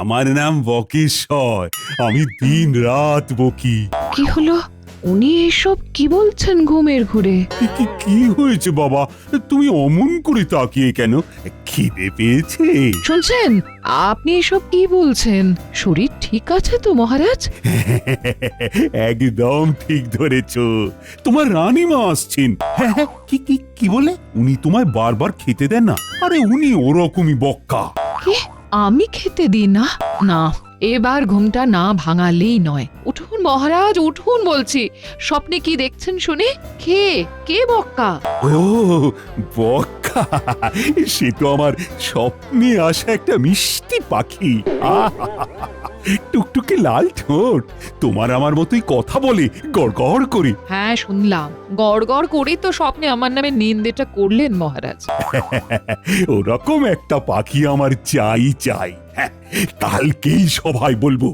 আমার নাম বকেশ্বর। আমি দিন রাত বকি। কি হলো? উনি এসব কি বলছেন ঘুমের ঘুরে? কি হয়েছে বাবা? তুমি অমন করে তাকিয়ে কেন? খিদে পেয়েছে? শুনছেন, আপনি এসব কি বলছেন? শরীর ঠিক আছে তো মহারাজ? একদম ঠিক ধরেছো। তোমার রানীমা আসছেন। হ্যাঁ হ্যাঁ, কি বলে? উনি তোমায় বারবার খেতে দেন না? আরে উনি ওরকমই বক্কা। কি? আমি খেতে দিই না? না, এবার ঘুমটা না ভাঙালেই নয়। উঠুন মহারাজ, উঠুন বলছি। স্বপ্নে কি দেখছেন শুনে? কে বক্কা? ও বক্কা, সে তো আমার স্বপ্নে আসা একটা মিষ্টি পাখি। টুকটুকে লাল ঠোঁট, তোমার আমার মতোই কথা বলে গড়গড় করে। হ্যাঁ শুনলাম, গড় করে তো স্বপ্নে আমার নামে নিন্দেটা করলেন মহারাজ। ওরকম একটা পাখি আমার চাই। হ্যাঁ, কালকেই সবাই বলবো।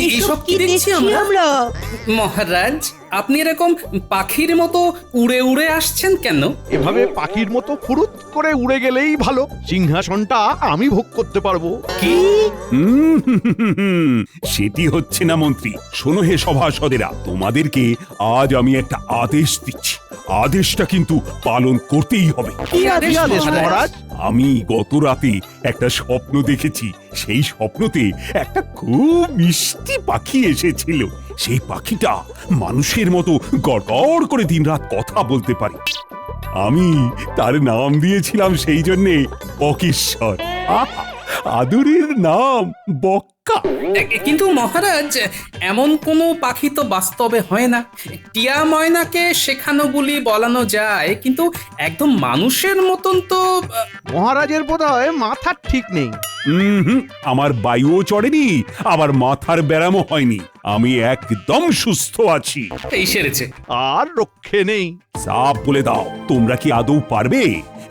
এইসব কি দেখছি আমরা? মহারাজ, আপনি এরকম পাখির মতো উড়ে উড়ে আসছেন কেন? এভাবে পাখির মতো ফুরুত করে উড়ে গেলেই ভালো। সিংহাসনটা আমি ভোগ করতে পারবো। কি? সেটি হচ্ছে না মন্ত্রী। শোনো হে সভাসদেরা, তোমাদেরকে আজ আমি একটা আদেশ দিচ্ছি। আদেশটা কিন্তু পালন করতেই হবে। কি আদেশ মহারাজ? আমি গত রাতে একটা স্বপ্ন দেখেছি। সেই স্বপ্নতে একটা খুব মিষ্টি পাখি এসেছিল। সেই পাখিটা মানুষের মতো গড়গড় করে দিনরাত কথা বলতে পারে। আমি তার নাম দিয়েছিলাম সেই জন্যে বকেশ্বর। আহা, আদরের নাম বক্কা। কিন্তু মহারাজ, এমন কোনো পাখি তো বাস্তবে হয় না। টিয়া ময়নাকে শেখানো বলি বলানো যায়, কিন্তু একদম মানুষের মতন তো মহারাজের বোধহয় মাথার ঠিক নেই। আমার বায়ুও চড়েনি, আবার মাথার ব্যারামও হয়নি। আমি একদম সুস্থ আছি। এই সেরেছে। আর রক্ষে নেই। সাপ বলে দাও, তোমরা কি আদৌ পারবে,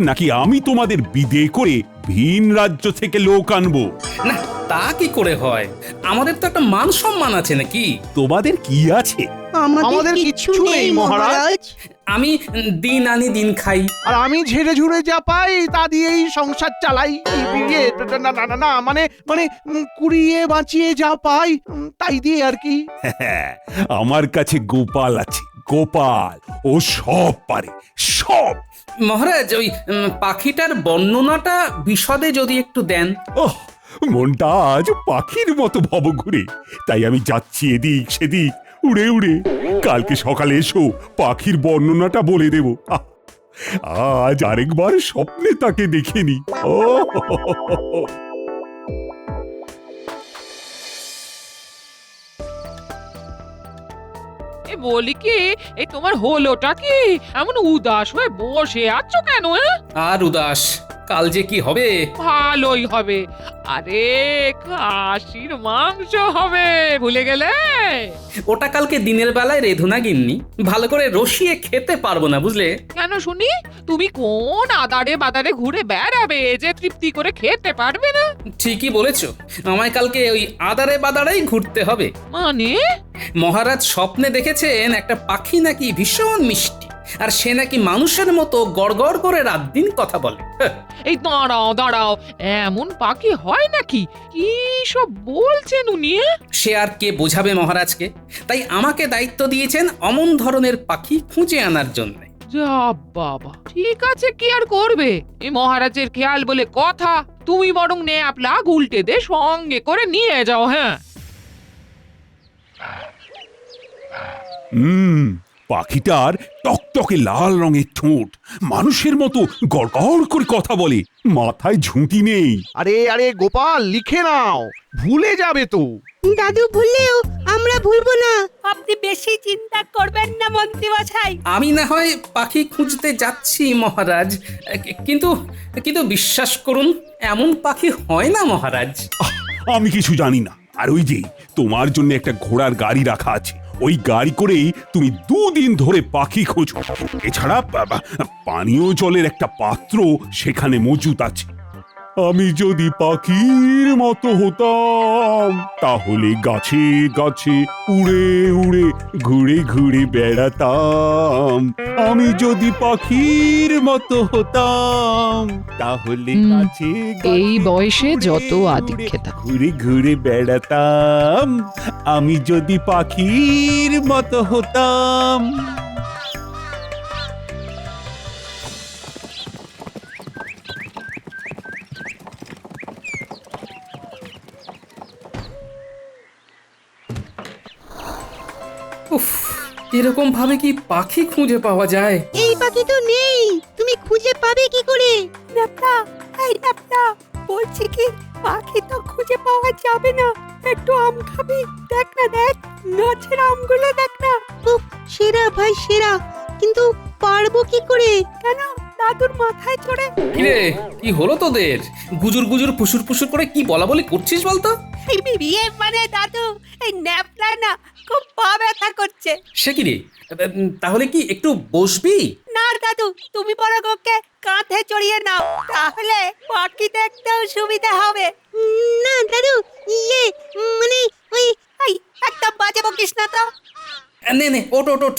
নাকি আমি তোমাদের বিদে করে ভিন রাজ্য থেকে লোক আনবো? না, তা কি করে হয়? আমাদের তো একটা মান সম্মান আছে নাকি? তোমাদের কি আছে? আমাদের কিচ্ছু নেই মহারাজ। আমি দিন আনি দিন খাই। আর আমি ঝেড়ে ঝুড়ে যা পাই তা দিয়েই সংসার চালাই। না মানে মানে কুড়িয়ে বাঁচিয়ে যা পাই তাই দিয়ে আর কি। আমার কাছে গোপাল আছে, গোপাল। ও সব পারে, সব। মহারাজ, ওই পাখিটার বর্ণনাটা বিশদে যদি একটু দেন। ওহ, মনটা আজ পাখির মতো ভবঘুরে। তাই আমি যাচ্ছি এদিক সেদিক উড়ে উড়ে। কালকে সকালে এসো, পাখির বর্ণনাটা বলে দেব। আজ আরেকবার স্বপ্নে তাকে দেখিনি। ও বলি কি, এই তোমার হলোটা কি? এমন উদাস হয়ে বসে আছো কেন? আর উদাস, কাল যে কি হবে। ভালোই হবে। আরে খাসির মাংস হবে, ভুলে গেলে? ওটা কালকে দিনের বেলায় রেধুনা গিন্নি, ভালো করে রসিয়ে খেতে পারবো না, বুঝলে? কেন শুনি? তুমি কোন আদারে বাদারে ঘুরে বেড়াবে যে তৃপ্তি করে খেতে পারবে না? ঠিকই বলেছো, আমায় কালকে ওই আদারে বাদারেই ঘুরতে হবে। মানে? মহারাজ স্বপ্নে দেখেছেন একটা পাখি নাকি ভীষণ মিষ্টি, আর সে নাকি মানুষের মতো গড়গড় করে রাত দিন কথা বলে। এই দাঁড়াও, এমন পাখি হয় নাকি? কি সব বলছেন উনি? সে আর কে বোঝাবে মহারাজকে? তাই আমাকে দায়িত্ব দিয়েছেন অমন ধরনের পাখি খুঁজে আনার জন্য। যা বাবা, ঠিক আছে, কি আর করবে? এই মহারাজের খেয়াল বলে কথা। তুমি বরং নেপলা উল্টে দে সঙ্গে করে নিয়ে যাও। হ্যাঁ, পাখিটার টকটকে লাল রঙের ঠোঁট, মানুষের মতো গড়গড় করে কথা বলে, মাথায় ঝুঁটি নেই। আরে গোপাল, লিখে নাও, ভুলে যাবে তো। দাদু ভুললেও আমরা ভুলবো না। আপনি বেশি চিন্তা করবেন না মন্ত্রী মশাই। আমি না হয় পাখি খুঁজতে যাচ্ছি মহারাজ, কিন্তু কিন্তু বিশ্বাস করুন, এমন পাখি হয় না মহারাজ। আমি কিছু জানি না। আর ওই যে তোমার জন্য একটা ঘোড়ার গাড়ি রাখা আছে, ওই গাড়ি করেই তুমি 2 দিন ধরে পাখি খোঁজো। এছাড়া পানীয় জলের একটা পাত্র সেখানে মজুত আছে। আমি যদি পাখির মতো হতাম তাহলে গাছে গাছে উড়ে উড়ে ঘুরে ঘুরে বেড়াতাম। আমি যদি পাখির মতো হতাম তাহলে গাছে এই বয়সে উড়ে যত উড়ে আদিক্ষেতা। ঘুরে ঘুরে বেড়াতাম। আমি যদি পাখির মতো হতাম। উফ, এরকম ভাবে কি পাখি খুঁজে পাওয়া যায়? এই পাখি তো নেই, তুমি খুঁজে পাবে কি করে? ন্যাপলা, এই ন্যাপলা, বলছি কি পাখি তো খুঁজে পাওয়া যাবে না। একটু আম খাবি? দেখ না, দেখ গাছের আমগুলো দেখ না। উফ, সেরা ভাই সেরা, কিন্তু পারবো কি করে? কেন দাদুর মাথায় চড়ে? কিরে, কি হলো তোদের? গুজুর গুজুর ফুসুর ফুসুর করে কি বলা বলি করছিস বলতো? এই বিয়ে মানে দাদু, এই ন্যাপলা না খুব পা ব্যথা করছে। সে কি রে? তাহলে কি একটু বসবি? না দাদু, তুমি বড় ওকে কাঁধে চড়িয়ে নাও, তাহলে পাখি দেখতেও সুবিধা হবে। না দাদু, মানে ওই এই একদম বাজে বকিস না তো। নে নে, ওঠ ওঠ ওঠ।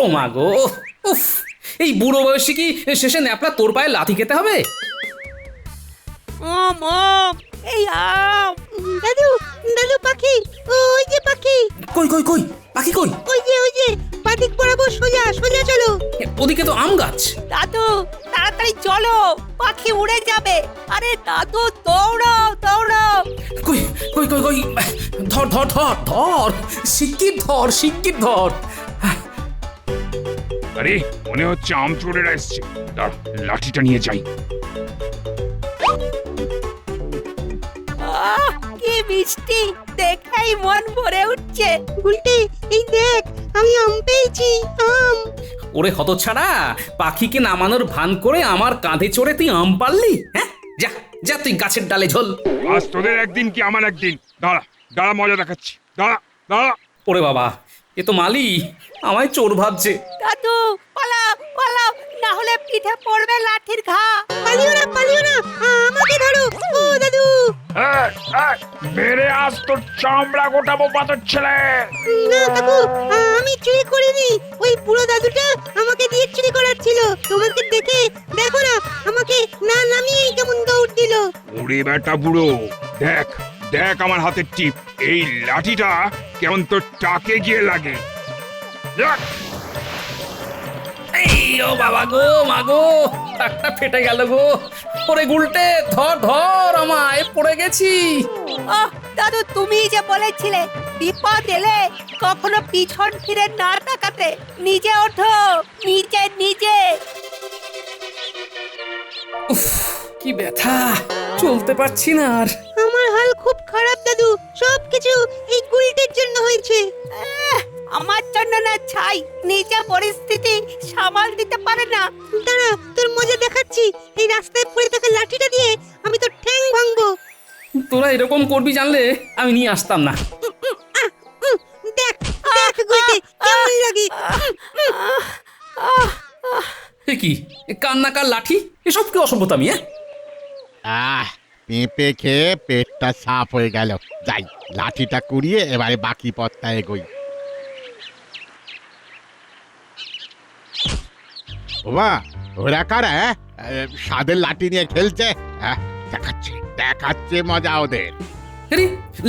ও মা গো, উফ, এই বুড়ো বয়সে কি শেষে ন্যাপলা তোর পায়ে লাথি খেতে হবে? মম, এই আম। দাদু, দাদু পাখি, ওই যে পাখি, কই কই কই, পাখি কই? ওই যে বাদিক বরাবর সোজা সোজা চলো। ওদিকে তো আম গাছ। দাদু তাড়াতাড়ি চলো, পাখি উড়ে যাবে। আরে দাদু দৌড়াও দৌড়াও। কই কই কই কই, ধর ধর ধর ধর, শিগগির ধর শিগগির ধর। আরে মনে হচ্ছে আম চোরেরা এসছে। দাঁড়া, লাঠিটা নিয়ে যাই। আহ, কি মিষ্টি, দেখাই মন ভরে উঠছে। উল্টে এই দেখ, আমি আম পেয়েছি, আম। ওরে হতচ্ছাড়া, পাখিকে নামানোর ভান করে আমার কাঁধে চড়ে তুই আম পারলি? হ্যাঁ, যা যা তুই গাছের ডালে ঝোল। আজ তোদের একদিন কি আমার একদিন। দাঁড়া দাঁড়া, মজা দেখাচ্ছি। দাঁড়া দাঁড়া। ওরে বাবা, এ তো মালি আমায় চোর ভাবছে। দাদু পালাও পালাও, না হলে পিঠে পড়বে লাঠির ঘা। পালিও না, পালিও না, আমাকে ধরো। ও দাদু, মেরে আজ তোর চামড়া গোটাবো পাথর ছেলে। না কাকু, আমি চুরি করিনি। ওই বুড়ো দাদুটা আমাকে দিয়ে চুরি করাচ্ছিল। তোমাকে দেখে দেখো না, আমাকে না নামিয়েই কেমন দৌড় দিল। ওরে বেটা বুড়ো, দেখ দেখ আমার হাতের টিপ। এই লাঠিটা কেমন তোর টাকে গিয়ে লাগে। দেখ। এই ও বাবা গো, মা গো, টাকটা ফেটে গেল গো। ওরে গুলটে, ধর ধর, আমায় পড়ে গেছি। আহ দাদু, তুমি যে বলেছিলে বিপদ এলে কখনো পিছন ফিরে না তাকাতে। নিজে ওঠো, নিজে নিজে। উফ, কি ব্যথা, চলতে পারছি না আর। আমার হাল খুব খারাপ দাদু, সবকিছু এই গুলটের জন্য হয়েছে। আমার জন্য না ছাই, নিজে পরিস্থিতি সামাল দিতে পারে না। দাঁড়া, তোর মজা দেখাচ্ছি। এই রাস্তায় পড়ে থাকা লাঠিটা দিয়ে আমি তো ঠ্যাং ভাঙবো। তোরা এরকম করবি জানলে আমি নিয়ে আসতাম না। দেখ দেখ গুলটে, কেমন লাগে। এ কি, কান্নাকার লাঠি, এসব কি অসভ্যতামি? পেঁপে খেয়ে পেটটা সাফ হয়ে গেল। যাই, লাঠিটা কুড়িয়ে এবারে বাকি পথটা এগোই। বাবা, ওরা কারা? স্বাদের লাঠি নিয়ে খেলছে। দেখাচ্ছে দেখাচ্ছে মজা ওদের। আরে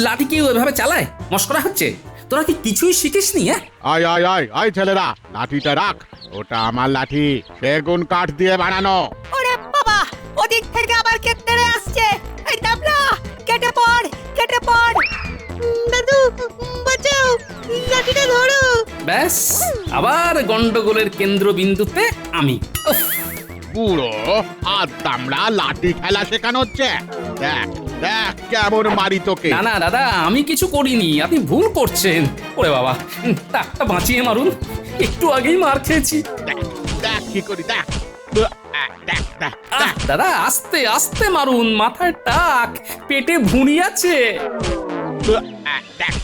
লাঠি কি ওইভাবে চালায়? মস্করা হচ্ছে? তোরা কি কিছুই শিখিসনি? আয় আয় আয় আয় ছেলেরা, লাঠিটা রাখ। ওটা আমার লাঠি, সেগুন কাঠ দিয়ে বানানো। ওরে বাবা, ওদিক থেকে আবার কে তেড়ে আসছে। এই ডাবলা, কেটে পড় কেটে পড়। দাদু বাঁচাও, লাঠিটা ধরো। ব্যাস, আবার গন্ডগোলের কেন্দ্রবিন্দুতে আমি। উফ, বুড়ো আর দামড়া লাঠি খেলা শেখানো হচ্ছে। দেখ দেখ কেমন মারি তোকে। না না দাদা, আমি কিছু করিনি, আপনি ভুল করছেন। ওরে বাবা, টাকটা বাঁচিয়ে মারুন, একটু আগেই মার খেয়েছি। দেখ দেখ কি করি, দেখ দেখ দেখ আহ, দাদা আস্তে আস্তে মারুন, মাথায় টাক, পেটে ভুঁড়ি আছে। দেখ।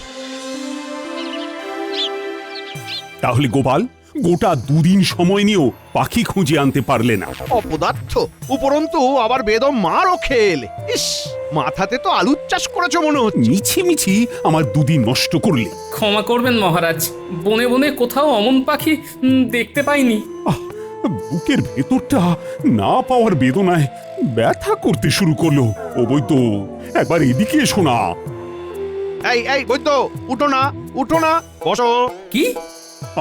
তাহলে গোপাল, গোটা 2 দিন সময় নিয়েও পাখি খুঁজে আনতে পারলে না। অপদার্থ, উপরন্তু আবার বেদম মারও খেলে। ইস, মাথাতে তো আলুর চাষ করেছো মনে হচ্ছে। মিছি আমার 2 দিন নষ্ট করলে। ক্ষমা করবেন মহারাজ, বনে বনে কোথাও অমন পাখি দেখতে পাইনি। বুকের ভেতরটা না পাওয়ার বেদনায় ব্যথা করতে শুরু করলো। ও বৈদ্য, একবার এদিকে এসো না। এই বৈদ্য, উঠো না, উঠো না, বসো। কি?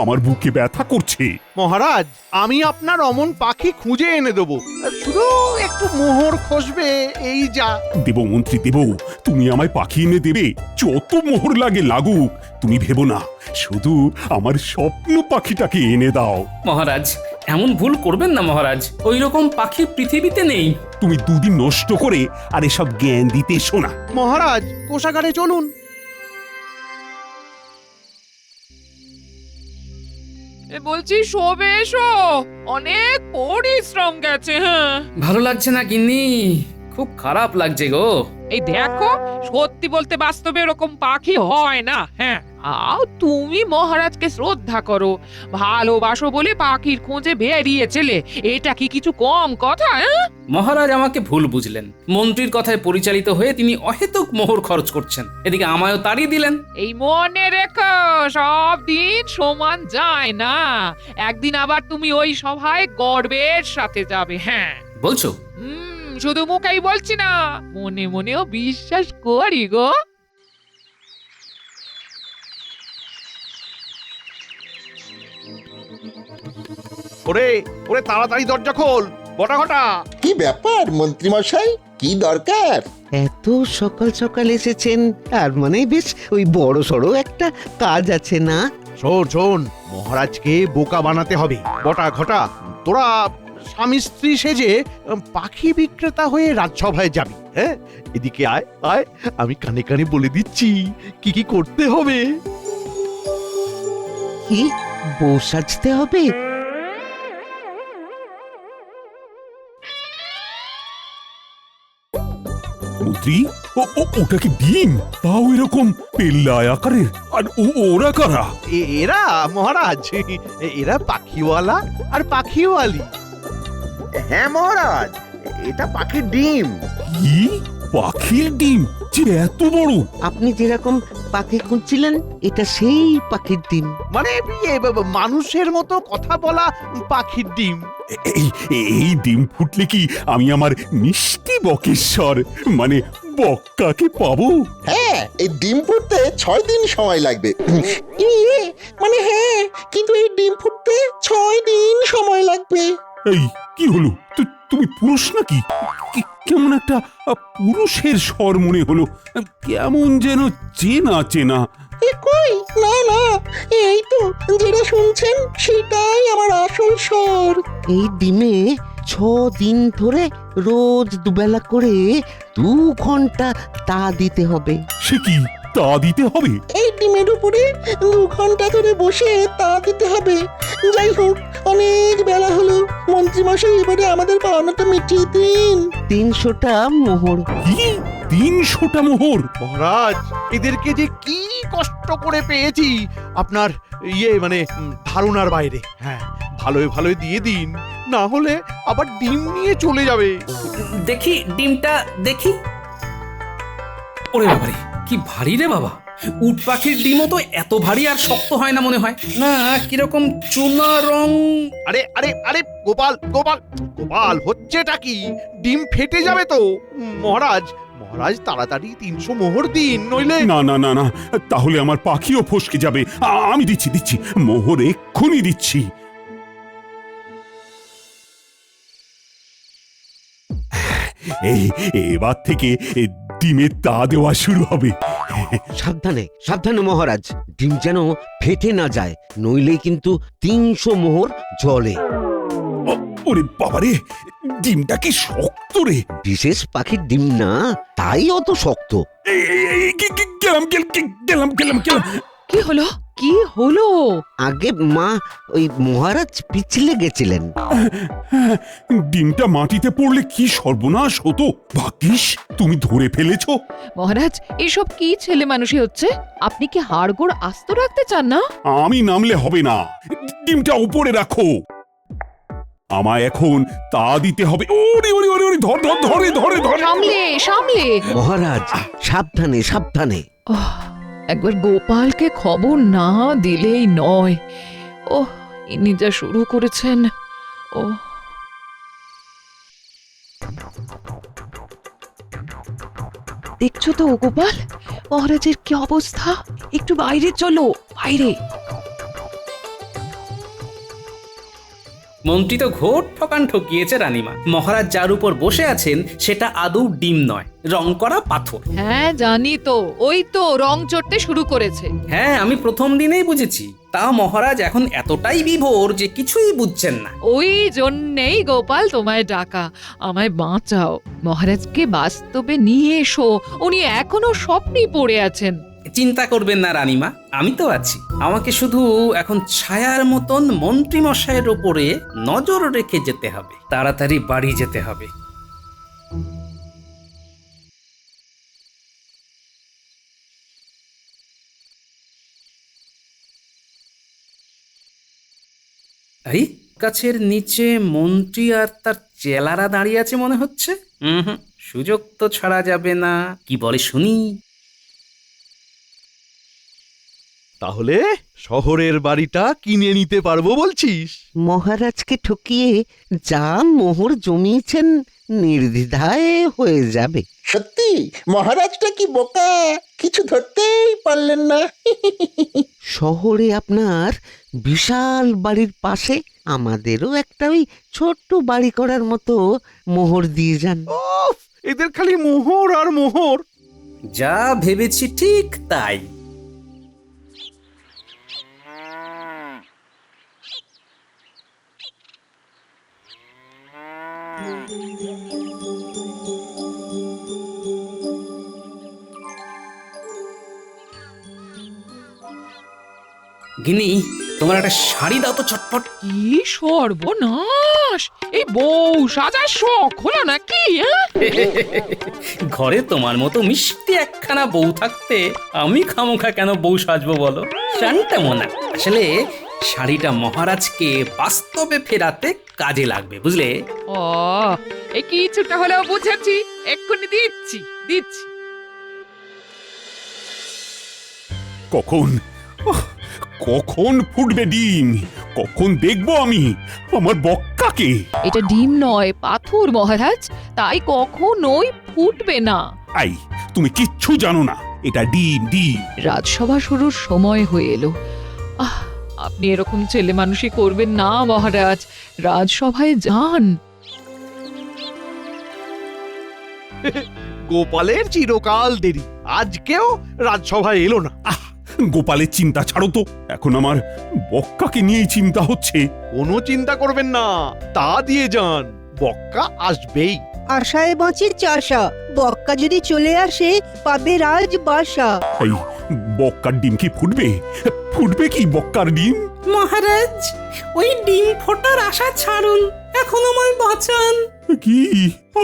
আমার বুকে ব্যথা করছে। মহারাজ, আমি আপনার অমন পাখি খুঁজে এনে দেবো, শুধু একটু মোহর খসবে, এই যা। দেব মন্ত্রী দেব, তুমি আমায় পাখি এনে দেবে, যত মোহর লাগে লাগুক। তুমি ভেবো না, শুধু আমার স্বপ্ন পাখিটাকে এনে দাও। মহারাজ, এমন ভুল করবেন না মহারাজ, ওই রকম পাখি পৃথিবীতে নেই। তুমি 2 দিন নষ্ট করে আর এসব জ্ঞান দিতে এসো না। মহারাজ, কোষাগারে চলুন। বলছি শোবে এসো, অনেক পরিশ্রম গেছে। হ্যাঁ, ভালো লাগছে না গিন্নি, খুব খারাপ লাগছে গো। এই দেখো, সত্যি বলতে বাস্তবে এরকম পাখি হয় না। হ্যাঁ, তুমি মহারাজকে শ্রদ্ধা করো, ভালোবাসো বলে পাখির খোঁজে বেরিয়েছিলে, এটা কি কিছু কম কথা? মহারাজ আমাকে ভুল বুঝলেন, মন্ত্রীর কথায় পরিচালিত হয়ে তিনি অহেতুক মোহর খরচ করছেন, এদিকে আমায়ও তাড়িয়ে দিলেন। এই মনে রেখো, সব দিন সমান যায় না, একদিন আবার তুমি ওই সভায় গর্বের সাথে যাবে। হ্যাঁ, বলছো? শুধু মুখেই বলছি না, মনে মনেও বিশ্বাস করি গো। ওরে ওরে, তাড়াতাড়ি দরজা খোল, বটা ঘটা। কি ব্যাপার মন্ত্রী মশাই, কি দরকার? এত সকাল সকাল এসেছেন, তার মানে বেশ ওই বড় সড়ো একটা কাজ আছে না? শোন, মহারাজকে বোকা বানাতে হবে। বটা ঘটা, তোরা স্বামী স্ত্রী সেজে পাখি বিক্রেতা হয়ে রাজসভায় যাবি। হ্যাঁ, এদিকে আয় আয়, আমি কানে কানে বলে দিচ্ছি কি কি করতে হবে। কি বউ সাজতে হবে? মন্ত্রী, ওটা কি ডিম? তাও এরকম পেল্লায় আকারের। আর ওরা কারা? এরা মহারাজ, এরা পাখিওয়ালা আর পাখিওয়ালি। হ্যাঁ মহারাজ, এটা পাখির ডিম। কি পাখির ডিম? যে এত বড়! আপনি যেরকম পাখি খুঁজছিলেন, এটা সেই পাখির ডিম। মানে মানুষের মতো কথা বলা পাখির ডিম। এই ডিম ফুটলে কি আমি আমার মিষ্টি বকেশ্বর মানে বক্কাকে পাবো? হ্যাঁ, এই ডিম ফুটতে 6 দিন সময় লাগবে। মানে হ্যাঁ, কিন্তু এই ডিম ফুটতে 6 দিন সময় লাগবে। এই কি হলো? তুমি পুরুষ নাকি? কেমন একটা পুরুষের স্বর মনে হলো, কেমন যেন চেনা চেনা। কই, না না, এই তো যেটা শুনছেন সেটাই আমার আসল স্বর। এই ডিমে 6 দিন ধরে রোজ দুবেলা করে 2 ঘন্টা তা দিতে হবে। সে কি তা দিতে হবে? এই ডিমের উপরে 2 ঘন্টা ধরে বসে তা দিতে হবে। যাই হোক, অনেক বেলা হলো, মন্ত্রী মশাই এবারে আমাদের পাওনাটা মিটিয়ে দিন। 300টা মোহর। কি 300টা মোহর? মহারাজ, এদেরকে যে কি কষ্ট করে পেয়েছি আপনার মানে ধারণার বাইরে। হ্যাঁ, ভালোই দিয়ে দিন, না হলে আবার ডিম নিয়ে চলে যাবে। দেখি ডিমটা দেখি। ওরে বাবারে, কি ভারী রে বাবা! উট পাখির ডিমও তো এত ভারী আর শক্ত হয় না মনে হয় না, কিরকম চুনা রং। আরে আরে আরে, গোপাল গোপাল গোপাল, হচ্ছেটা কি? ডিম ফেটে যাবে তো। মহারাজ তাড়াতাড়ি 300 মোহর দিন, নইলে। না না না না, তাহলে আমার পাখিও ফসকে যাবে। আমি দিচ্ছি মোহর, এক্ষুনি দিচ্ছি। এবার থেকে ডিমে তা দেওয়া শুরু হবে। সাবধানে সাবধানে মহারাজ, ডিম যেন ফেটে না যায়, নইলেই কিন্তু 300 মোহর জলে। ওরে বাবারে, ডিমটা কি শক্ত রে! বিশেষ পাখির ডিম না, তাই অত শক্ত। গেলাম। কি হলো? কি হলো? আগে মা, ওই মহারাজ পিছলে গেছিলেন। ডিমটা মাটিতে পড়লে কি সর্বনাশ হতো। ভাগ্যিস তুমি ধরে ফেলেছো। মহারাজ, এসব কি ছেলে মানুষই হচ্ছে? আপনি কি হাড়গোড় আস্ত রাখতে চান না? আমি নামলে হবে না, ডিমটা উপরে রাখো। আমায় এখন তা দিতে হবে। ওরে ওরে ওরে ওরে, ধর ধর ধরে ধরে ধরে। সামলে সামলে। মহারাজ সাবধানে সাবধানে। একবার গোপালকে খবর না দিলেই নয়। ওহ, ইনি যা শুরু করেছেন। ও দেখছো তো গোপাল, মহারাজের কি অবস্থা? একটু বাইরে চলো, বাইরে। মন্ত্রী তো ঘোর ঠকান ঠকিয়েছে রানীমা। মহারাজ যার উপর বসে আছেন সেটা আদৌ ডিম নয়, রং করা পাথর। হ্যাঁ জানি তো, ওই তো রং চড়তে শুরু করেছে। হ্যাঁ, আমি প্রথম দিনেই বুঝেছি। তা মহারাজ এখন এতটাই বিভোর যে কিছুই বুঝছেন না। ওই জন্যেই গোপাল তোমায় ডাকা, আমায় বাঁচাও। মহারাজকে বাস্তবে নিয়ে এসো, উনি এখনো স্বপ্নেই পড়ে আছেন। চিন্তা করবেন না রানীমা, আমি তো আছি। আমাকে শুধু এখন ছায়ার মতন মন্ত্রী মশাইয়ের ওপরে নজর রেখে যেতে হবে, তাড়াতাড়ি বাড়ি যেতে হবে। এই গাছের নিচে মন্ত্রী আর তার চেলারা দাঁড়িয়ে আছে মনে হচ্ছে। সুযোগ তো ছাড়া যাবে না। কি বলে শুনি। তাহলে শহরের বাড়িটা কিনে নিতে পারবো বলছিস? মহারাজকে ঠকিয়ে যা মোহর জমিয়েছেন নির্দ্বিধায় হয়ে যাবে। সত্যি মহারাজটা কি বোকা, কিছু ধরতেই পারলেন না। শহরে আপনার বিশাল বাড়ির পাশে আমাদেরও একটা ওই ছোট্ট বাড়ি করার মতো মোহর দিয়ে যান। ওফ, এদের খালি মোহর আর মোহর। যা ভেবেছি ঠিক তাই। গিনি, তোমার একটা শাড়ি দাও তো চটপট। কি সর্বনাশ! এই বউ সাজার শখ হলো নাকি? ঘরে তোমার মতো মিষ্টি একখানা বউ থাকতে আমি খামোখা কেন বউ সাজবো বলো? শাড়িটা মনে আসলে শাড়িটা মহারাজকে বাস্তবে ফেরাতে কাজে লাগবে, বুঝলে? ও, এই কিছুটা হলেও বুঝেছি, এক্ষুনি দিচ্ছি দিচ্ছি। কখন কখন ফুটবে ডিম? কখন দেখবো আমি আমার বক্কাকে? এটা ডিম নয়, পাথর মহারাজ, তাই কখনোই ফুটবে না। আই, তুমি কিচ্ছু জানো না, এটা ডিম ডিম। রাজসভা শুরুর সময় হয়ে এলো। আপনি এরকম ছেলে মানুষই করবেন না মহারাজ, রাজসভায় যান। গোপালের চিরকাল দেরি, আজকেও রাজসভায় এলো না। গোপালের চিন্তা ছাড়ো তো, এখন আমার বক্কাকে নিয়েই চিন্তা হচ্ছে। কোনো চিন্তা করবেন না, তা দিয়ে যান, বক্কা আসবেই। আশায় বাঁচে চাষা, বক্কা যদি চলে আসে পাবে রাজ বাসা। এই বক্কার ডিম কি ফুটবে? ফুটবে কি বক্কার ডিম? মহারাজ, ওই ডিম ফোটার আশা ছাড়ুন, এখন আমায় বাঁচান। কি?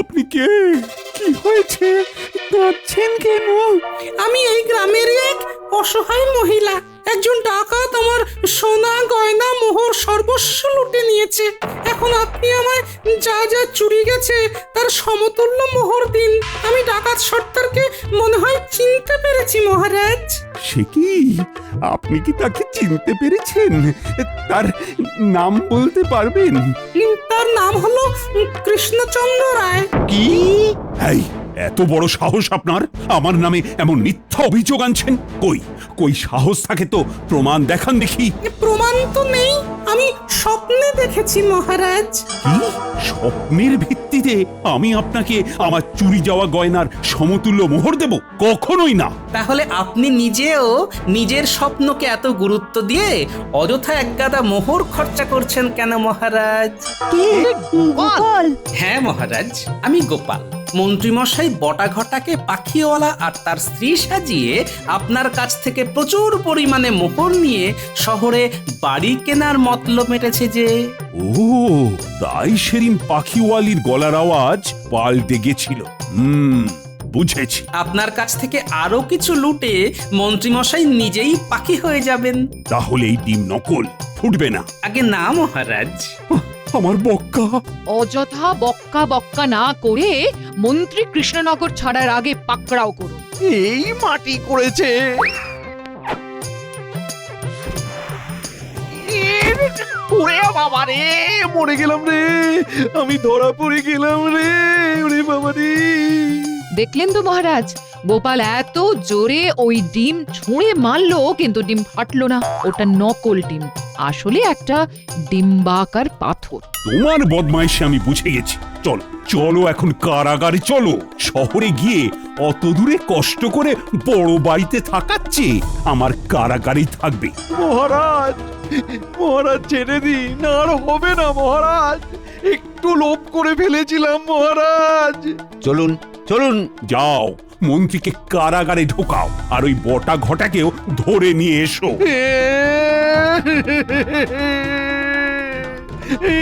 আপনি কে? কি হয়েছে? কাঁদছেন কেন? আমি এই গ্রামের এক অসহায় মহিলা। একজন ডাকাত আমার সোনা গয়না মোহর সর্বস্ব লুটে নিয়েছে। এখন আপনি আমায় যা যা চুরি গেছে তার সমতুল্য মোহর দিন। আমি ডাকাত সর্দারকে মনে হয় চিনতে পেরেছি মহারাজ। সে কি? আপনি কি তাকে চিনতে পেরেছেন? তার নাম বলতে পারবেন? তার নাম হলো কৃষ্ণচন্দ্র রায়। কি? এই এত বড় সাহস আপনার? আমার নামে এমন মিথ্যা অভিযোগ আনছেন? কই কই সাহস থাকে তো প্রমাণ দেখান দেখি। প্রমাণ তো নেই, আমি স্বপ্নে দেখেছি মহারাজ। কি? স্বপ্নের ভিত্তিতে আমি আপনাকে আমার চুরি যাওয়া গয়নার সমতুল্য মোহর দেব? কখনোই না। তাহলে আপনি নিজেও নিজের স্বপ্নকে এত গুরুত্ব দিয়ে অযথা একগাদা মোহর খরচা করছেন কেন মহারাজ? কে? গোপাল? হ্যাঁ মহারাজ, আমি গোপাল। মন্ত্রীমশাই বটা ঘটাকে পাখিওয়ালা আর তার স্ত্রী সাজিয়ে আপনার কাছ থেকে প্রচুর পরিমাণে মোহর নিয়ে শহরে বাড়ি কেনার মতলব মেটেছে যে। ও তাই সেদিন পাখিওয়ালির গলার আওয়াজ পাল্টে গেছিল। বুঝেছি। আপনার কাছ থেকে আরো কিছু লুটে মন্ত্রীমশাই নিজেই পাখি হয়ে যাবেন। তাহলে এই ডিম নকল, ফুটবে না। আগে না মহারাজ। আমার বক্কা। অযথা বক্কা বক্কা না করে মন্ত্রী কৃষ্ণনগর ছাড়ার আগে পাকড়াও করুন। এই মাটি করেছে। ওরে বাবা রে, মরে গেলাম রে, আমি ধরা পড়ে গেলাম রে, ওরে বাবা রে। দেখলেন তো মহারাজ, গোপাল এত জোরে ওই ডিম ছুঁড়ে মারলো কিন্তু ডিম ফাটলো না। ওটা নকল ডিম, আসলে একটা ডিম্বাকার পাথর। তোমার বদমাইশি আমি বুঝে গেছি। চলো চলো এখন কারাগারে চলো। শহরে গিয়ে অত দূরে কষ্ট করে বড় বাড়িতে থাকার চেয়ে আমার কারাগারেই থাকবে। মহারাজ, মহারাজ ছেড়ে দিন, আর হবে না মহারাজ, একটু লোভ করে ফেলেছিলাম মহারাজ। চলুন চলুন। যাও মন্ত্রীকে কারাগারে ঢোকাও আর ওই বটা ঘটাকেও ধরে নিয়ে এসো। এ